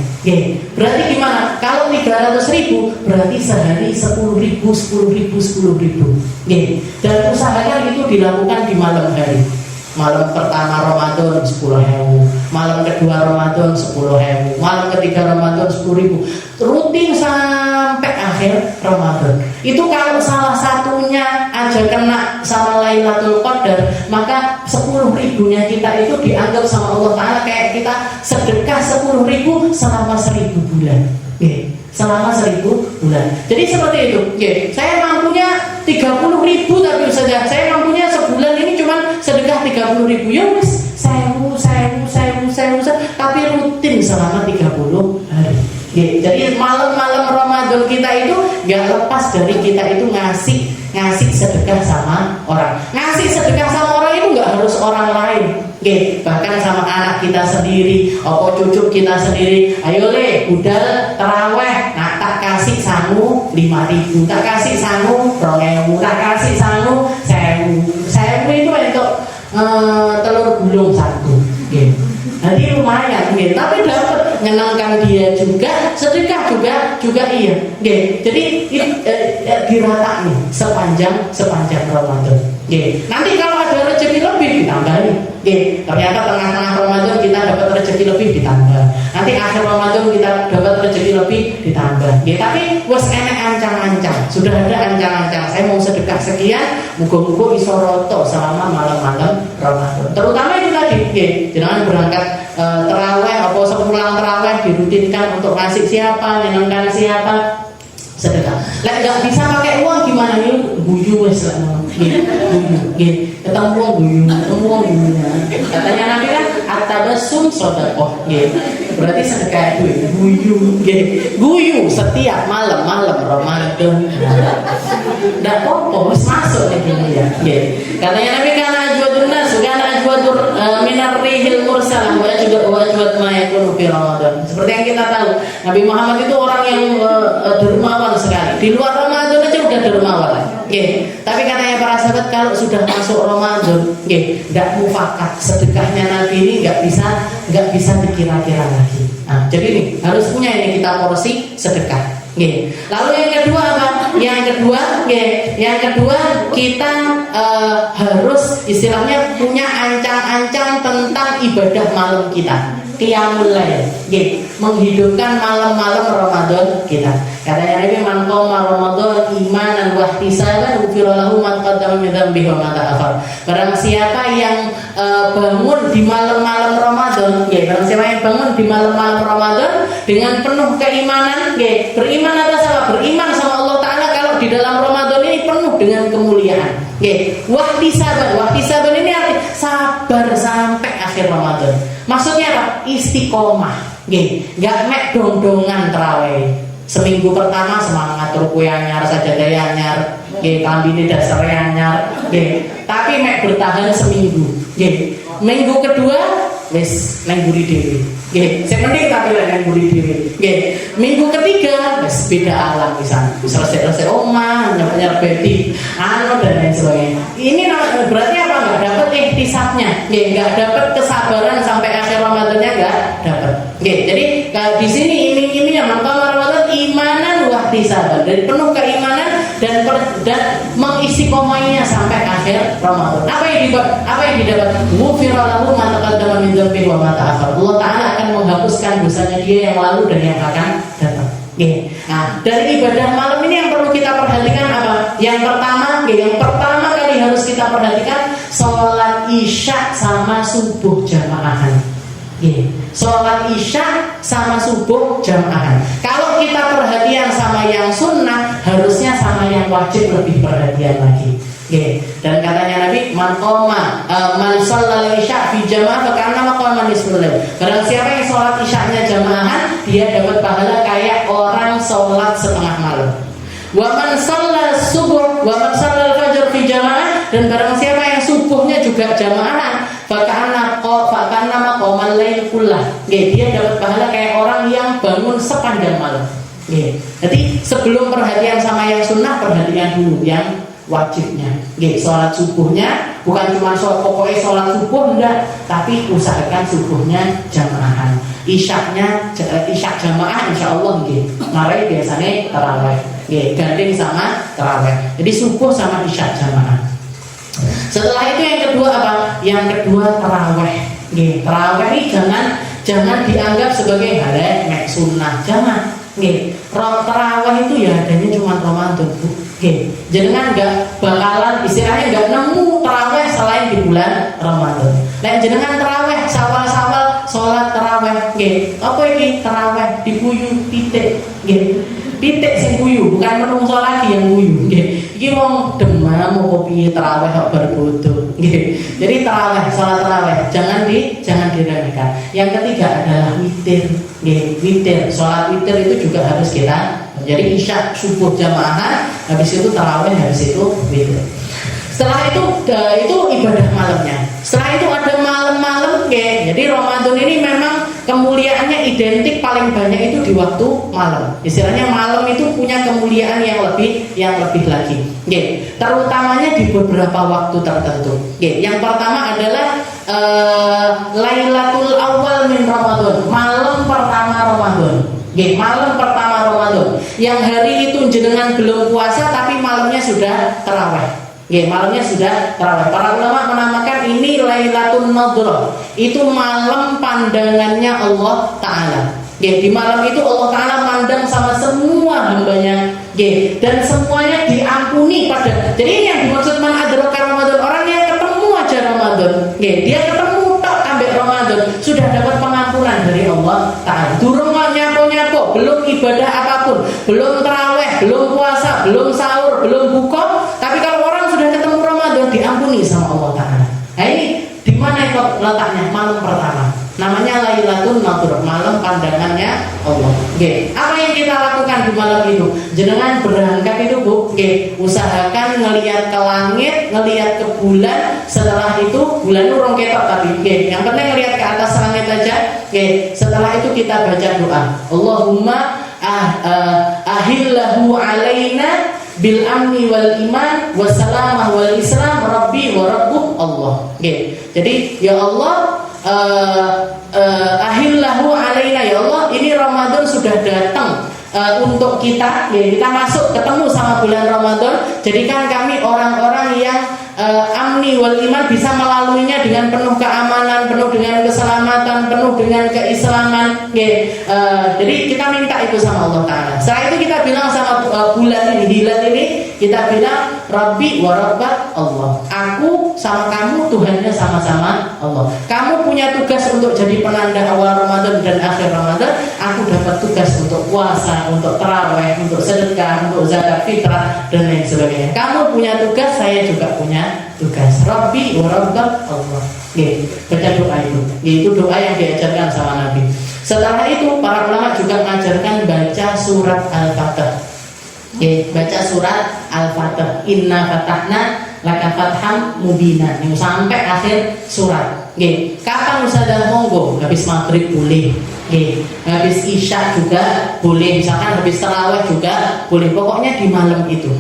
Berarti gimana? Kalau 300.000 berarti sehari 10.000. Dan usahakan itu dilakukan di malam hari. Malam pertama Ramadan 10.000, malam kedua Ramadan 10.000, malam ketiga Ramadan 10.000, rutin sampai akhir Ramadan. Itu kalau salah satunya aja kena sama Lailatul Qadar, maka 10.000-nya kita itu dianggap sama Allah Ta'ala kayak kita sedekah 10.000 selama 1.000 bulan. Selama 1.000 bulan. Jadi seperti itu. Saya mampunya 30.000, tapi saja saya mampunya sebulan ini cuma sedekah 30.000. Ya wis, saya tapi rutin selama 30 hari. Jadi malam-malam Ramadan kita itu nggak lepas dari kita itu ngasih sedekah sama orang. Ngasih sedekah sama orang itu nggak harus orang lain. Bahkan sama anak kita sendiri, cucu kita sendiri. Ayo budal taraweh, nah tak kasih sangu 5.000, tak kasih sangu 2.000, tak kasih sangu 1.000 itu untuk telur gulung 1. Nanti lumayan, nggih. Tapi dapat nyenangkan dia juga, sedekah juga iya, nggih. Jadi dirata nih sepanjang Ramadan. Nggih. Nanti kalau ada rezeki lebih ditambahin. Nggih. Ternyata tengah-tengah Ramadan kita dapat rezeki lebih ditambah. Nanti akhir Ramadan kita dapat rezeki lebih ditambah. Nggih. Tapi wes enek ancang-ancang. Sudah ada ancang-ancang. Saya mau sedekah sekian, muga-muga iso roto selama malam-malam Ramadan. Terutama itu tadi, nggih. Jangan berangkat terawih apa sepulang terawih dirutinkan untuk ngasih siapa, nyenengkan siapa, sedekah. Lah enggak bisa pakai uang gimana nih? Guyu wes lah. Nggih. Ketemu guyu. Katanya Nabi kan at-tabassum sedekah. Nggih. Berarti sedekah itu guyu. Nggih. Guyu setiap malam Ramadan. Ndak apa-apa wis masuk iki ya. Nggih. Katanya Nabi kan ajwadun nas, kan ajwadur minar rihil mursalah wa ajwad ma yakunu fi Ramadan. Seperti yang kita tahu, Nabi Muhammad itu orang yang dermawan sekali. Di luar Ramadan aja udah dermawan. Nggih. Tapi katanya para sahabat kalau sudah masuk Ramadan, nggih, ndak mufakat. Sedekahnya Nabi ini nggak bisa dikira-kira lagi. Nah, jadi nih harus punya ini kita porsi sedekah. Nggih. Lalu yang kedua apa? Yang kedua kita harus istilahnya punya ancang-ancang tentang ibadah malam kita. Qiyamul lail, menghidupkan malam-malam Ramadan kita. Katanya Nabi man qama Ramadan imanan wa ihtisaban ghufira lahu ma qaddama min dhanbihi wa ma ta'akhkhar. Barang siapa yang bangun di malam-malam Ramadan, barang siapa yang bangun di malam-malam Ramadan dengan penuh keimanan, beriman atas apa? Beriman sama Allah Taala kalau di dalam Ramadan ini penuh dengan kemuliaan. Wahtisaban ini arti sabar sampai akhir Ramadan. Maksudnya apa? Istiqomah. Nggak mek dong-dongan terawih. Seminggu pertama semangat ruku anyar, sajadah anyar, kambine dasar anyar, tapi mek bertahan seminggu. Minggu kedua wis nang mburi dhewe. Sing penting tapi nang mburi dhewe. Minggu ketiga wis beda alam pisan. Selesai omah, nyerpeti dan lain sebagainya. Ini berarti apa? Enggak dapat ihtisabnya. Enggak dapat kesabaran sampai akhir Ramadannya enggak dapat. Jadi di sini iming-imingnya maka Ramadan imanan wa ihtisaban. Dari penuh keimanan dan mengistiqomahnya sampai akhir Ramadan. Apa yang didapat? Ghufira lahu ma taqaddama min dzambihi wa ma ta'akhkhar. Allah Taala akan menghapuskan dosanya dia yang lalu dan yang akan datang. Nah, dari ibadah malam ini yang perlu kita perhatikan apa? Yang pertama kali harus kita perhatikan sholat isya sama subuh jamaahan. Sholat isya sama subuh jamaahan. Kalau kita perhatian sama yang sunnah, harusnya sama yang wajib lebih perhatian lagi. Dan katanya Nabi, man shallal isya fi jamaah fa kana maqama nisful lail. Barang siapa yang sholat isyanya jamaahan, dia dapat pahala kayak orang sholat setengah malam. Wa man shallal fajr fi jamaah, dan barang siapa yang subuhnya juga jamaahan, fa kana maqamal lail kullah. Dia dapat pahala kayak orang yang bangun sepanjang malam. Jadi sebelum perhatian sama yang sunnah, perhatian dulu yang wajibnya. Sholat subuhnya bukan cuma pokoknya sholat subuh enggak, tapi usahakan subuhnya jamaahan. Isyak jamaah insyaallah marai biasanya tarawih. Gandeng sama tarawih. Jadi subuh sama isyak jamaah. Setelah itu yang kedua apa? Yang kedua tarawih. Tarawih ini jangan dianggap sebagai hal yang sunnah, jangan. Tarawih itu ya adanya cuma Ramadan, Bu. Jenengan enggak bakalan istilahnya enggak nemu tarawih selain di bulan Ramadan. Nah, jenengan tarawih sawal-sawal salat tarawih, apa iki tarawih diguyu titik, titik sing guyu, bukan menungso lagi yang guyu. Iki wong demam mau piye tarawih kok berbodoh. Jadi tarawih, salat tarawih jangan diremehkan. Yang ketiga adalah witir. Witir, salat witir itu juga harus kita. Jadi isya subuh jamaahan, habis itu tarawih, habis itu witir. Setelah itu ibadah malamnya. Setelah itu ada malam-malam, jadi Ramadan ini memang kemuliaannya identik paling banyak itu di waktu malam. Istilahnya malam itu punya kemuliaan yang lebih lagi. Terutamanya di beberapa waktu tertentu. Yang pertama adalah Lailatul Awal min Ramadan, malam pertama Ramadan. Nggih, malam pertama Ramadan. Yang hari itu jenengan belum puasa tapi malamnya sudah tarawih. Nggih, malamnya sudah tarawih. Para ulama menamakan ini Lailatul Nadrah. Itu malam pandangannya Allah Ta'ala. Nggih, di malam itu Allah Ta'ala mandang sama semua hambanya. Nggih, dan semuanya diampuni pada. Jadi ini yang dimaksud man adraka Ramadan, orang yang ketemu aja Ramadan. Nggih, dia ketemu tok ambek Ramadan sudah dapat pengampunan dari Allah Ta'ala. Durung nyapo-nyapo, belum ibadah apapun, belum tarawih, belum puasa, belum sahur, belum buka, tapi kalau orang sudah ketemu Ramadan diampuni sama Allah Ta'ala. Nah ini di mana itu letaknya? Malam pertama. Namanya Lailatul Nadrah, malam pandangannya Allah. Oke, apa yang kita lakukan di malam itu? Jenengan berangkat itu Bu, oke, usahakan ngelihat ke langit, ngelihat ke bulan. Setelah itu bulan itu rong ketok tapi, oke, yang penting ngelihat ke atas langit aja. Oke, setelah itu kita baca doa. Allahumma ahillahu alaina bil amni wal iman wassalamah wal islam rabbi wa rabbuk Allah. Oke, jadi ya Allah, ahillahu alaina, ya Allah, ini Ramadan sudah datang untuk kita, ya, kita masuk ketemu sama bulan Ramadan. Jadikan kami orang-orang yang amni wal iman, bisa melaluinya dengan penuh keamanan, penuh dengan keselamatan, penuh dengan keislaman. Jadi kita minta itu sama Allah Ta'ala. Setelah itu kita bilang sama bulan ini, hilal ini, kita bilang Rabbi wa Rabbak Allah. Aku sama kamu Tuhannya sama-sama Allah. Kamu punya tugas untuk jadi penanda awal Ramadan dan akhir Ramadan. Aku dapat tugas untuk puasa, untuk tarawih, untuk sedekah, untuk zakat fitrah dan lain sebagainya. Kamu punya tugas, saya juga punya tugas. Rabbi wa Rabbak Allah. Baca doa itu. Itu doa yang diajarkan sama Nabi. Setelah itu para ulama juga mengajarkan baca surat Al-Fatih. Baca surat Al-Fatih. Inna fatahna laka fatham mubina. Ini sampai akhir surat. Kapan Ustazah? Monggo, habis maghrib boleh. Habis isya juga boleh. Misalkan habis tarawih juga boleh. Pokoknya di malam itu.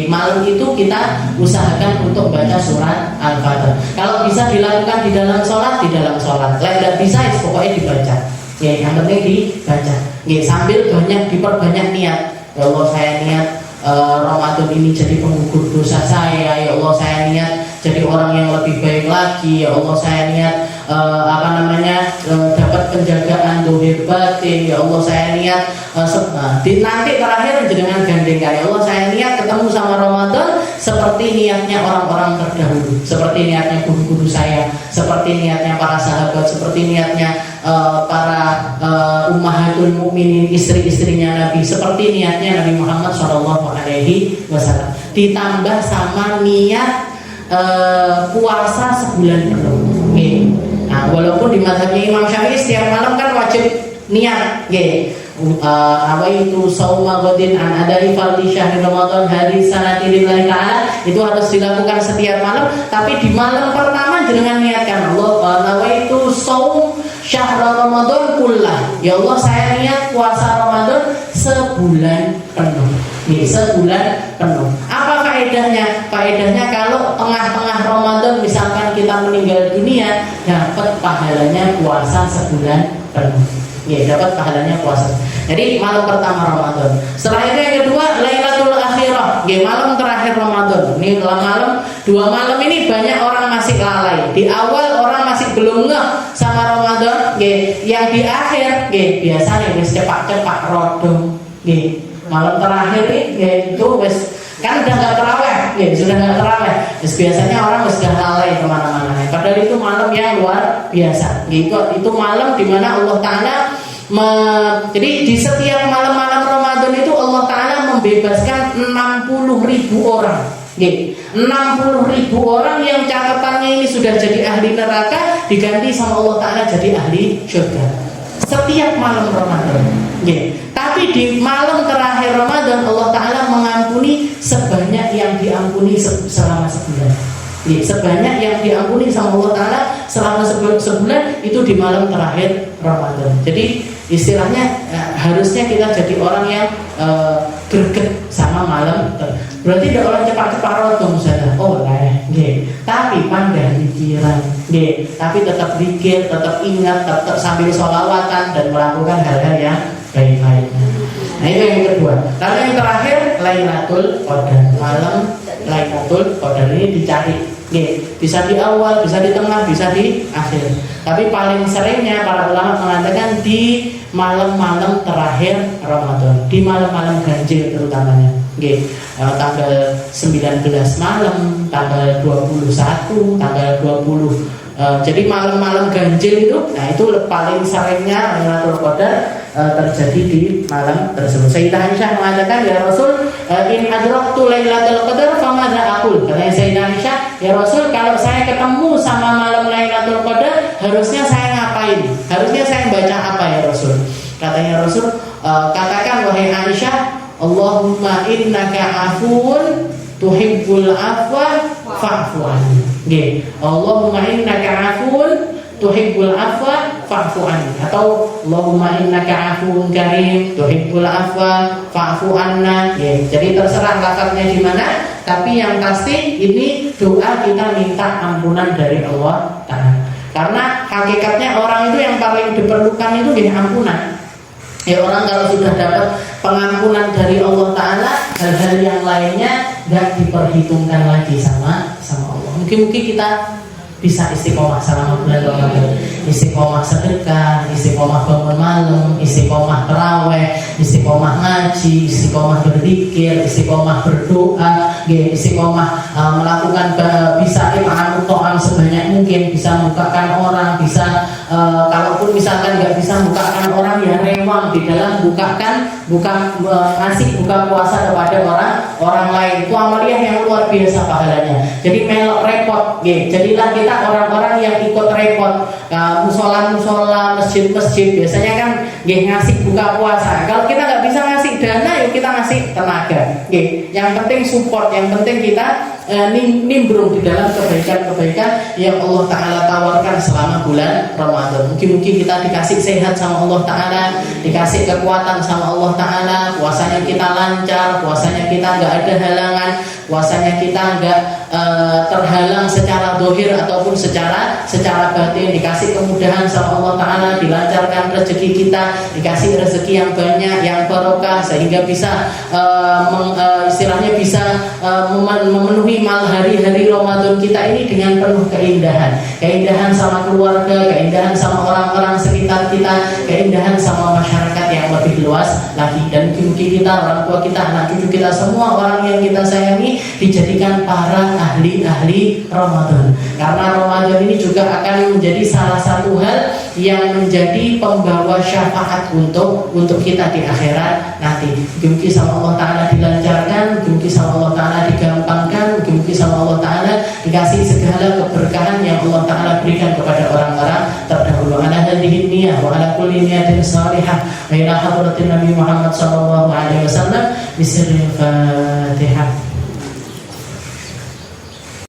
Malam itu kita usahakan untuk baca surat Al-Fatih. Kalau bisa dilakukan di dalam sholat, di dalam sholat. Tidak bisa, pokoknya dibaca. Yang penting dibaca. Sambil diperbanyak niat. Ya Allah, saya niat Ramadan ini jadi penggugur dosa saya. Ya Allah, saya niat jadi orang yang lebih baik lagi. Ya Allah, saya niat dapat penjagaan dohir batin. Ya Allah, saya niat nanti terakhir dengan gandengkan. Ya Allah, saya niat ketemu sama Ramadan seperti niatnya orang-orang terdahulu, seperti niatnya guru-guru saya, seperti niatnya para sahabat, seperti niatnya para ummahatul mukminin, istri-istrinya Nabi, seperti niatnya Nabi Muhammad SAW. Ditambah sama niat puasa sebulan penuh. Nah, walaupun di mazhabnya Imam Syafi'i setiap malam kan wajib niat. Apa itu sauma ghadin an adai fardhi syahri Ramadan hari sanati lillahi ta'ala, itu harus dilakukan setiap malam. Tapi di malam pertama jangan niatkan Allah nawaitu saum syahr Ramadan kullah. Ya Allah, saya niat puasa Ramadan sebulan penuh. Sebulan penuh. Apa faedahnya? Faedahnya kalau tengah-tengah Ramadan misalkan kita meninggal dunia, dapat pahalanya puasa sebulan penuh. Dapat pahalanya puasa. Jadi malam pertama Ramadan. Setelah itu yang kedua Lailatul Akhirah. Malam terakhir Ramadan. Ini malam, dua malam ini banyak orang masih lalai. Di awal orang masih belum ngeh sama Ramadan. Yang di akhir biasanya cepat-cepat rodong. Malam terakhir itu kan udah nggak terawih, sudah nggak terawih. Biasanya orang sudah lalai kemana-mana. Padahal itu malam yang luar biasa. Itu malam di mana Allah Ta'ala jadi di setiap malam-malam Ramadan itu Allah Ta'ala membebaskan 60.000 orang. 60.000 orang yang catatannya ini sudah jadi ahli neraka diganti sama Allah Ta'ala jadi ahli surga. Setiap malam Ramadan. Tapi di malam terakhir Ramadan Allah Ta'ala mengampuni sebanyak yang diampuni selama sebulan. Sebanyak yang diampuni sama Allah Ta'ala selama sebulan itu di malam terakhir Ramadan. Jadi istilahnya harusnya kita jadi orang yang greget sama malam. Berarti tidak orang cepat-cepat roto misalnya. Oh lah, tapi pandai pikiran, tapi tetap zikir, tetap ingat, tetap sambil sholawatan dan melakukan hal-hal yang baik-baiknya. Nah itu yang kedua. Lalu yang terakhir Lailatul Qadar. Malam Lailatul Qadar ini dicari. Bisa di awal, bisa di tengah, bisa di akhir. Tapi paling seringnya para ulama mengatakan di malam-malam terakhir Ramadan, di malam-malam ganjil terutamanya. Tanggal 19 malam, tanggal 21, tanggal 20. Jadi malam-malam ganjil itu, nah itu paling seringnya Lailatul Qadar terjadi di malam tersebut. Sayyidah Aisyah mengatakan, ya Rasul, in adraktu Lailatul Qadar famadza aqul. Katanya Sayyidah Aisyah, ya Rasul, kalau saya ketemu sama malam Lailatul Qadar, harusnya saya ngapain? Harusnya saya baca apa ya Rasul? Katanya Rasul, katakan wahai Aisyah, Allahumma innaka afuun tuhibbul afwa fa'fu anni. Allahumma innaka afuun tuhibbul afwa fa'fu anni. Atau Allahumma innaka afuun karim tuhibbul afwa fa'fu anna. Jadi terserah lafaznya di mana, tapi yang pasti ini doa kita minta ampunan dari Allah Ta'ala. Karena hakikatnya orang itu yang paling diperlukan itu ampunan. Orang kalau sudah dapat pengampunan dari Allah Ta'ala, hal-hal yang lainnya gak diperhitungkan lagi sama Allah. Mungkin kita bisa istiqomah selama bulan Ramadan, istiqomah sedekah, istiqomah bangun malam, istiqomah tarawih, istiqomah ngaji, istiqomah berzikir, istiqomah berdoa, istiqomah melakukan bisa imam to'am sebanyak mungkin, bisa bukakan orang, bisa kalaupun misalkan nggak bisa bukakan orang ya rewang di dalam ngasih buka puasa kepada orang lain. Itu amaliyah yang luar biasa pahalanya. Jadi melok repot, jadilah kita orang-orang yang ikut repot. Musola, masjid-masjid biasanya kan ngasih buka puasa. Kalau kita nggak bisa ngasih dana, yuk kita ngasih tenaga. Yang penting support, yang penting kita nimbrung di dalam kebaikan-kebaikan yang Allah Ta'ala tawarkan selama bulan Ramadan. Mungkin kita dikasih sehat sama Allah Ta'ala, dikasih kekuatan sama Allah Ta'ala, puasanya kita lancar, puasanya kita nggak ada halangan, puasanya kita nggak terhalang secara dohir ataupun secara batin, dikasih kemudahan sama Allah Ta'ala, dilancarkan rezeki kita, dikasih rezeki yang banyak, yang barokah, sehingga bisa istilahnya bisa memenuhi hari-hari Ramadan kita ini dengan penuh keindahan sama keluarga, keindahan sama orang-orang sekitar kita, keindahan sama masyarakat yang lebih luas lagi. Dan mungkin kita, orang tua kita, anak cucu kita, semua orang yang kita sayangi dijadikan para ahli Ramadan. Karena Ramadan ini juga akan menjadi salah satu hal yang menjadi pembawa syafaat untuk kita di akhirat nanti. Mungkin sama Allah Ta'ala dilancarkan, mungkin sama Allah Ta'ala digampangkan, mungkin sama Allah Ta'ala dikasih segala keberkahan yang Allah Ta'ala berikan kepada orang-orang terdahulu. Ala hadhihi niyah wa ala kulli niyatin salihah wa ila hadratin Nabi Muhammad sallallahu alaihi wasallam. Bismillahirrahmanirrahim.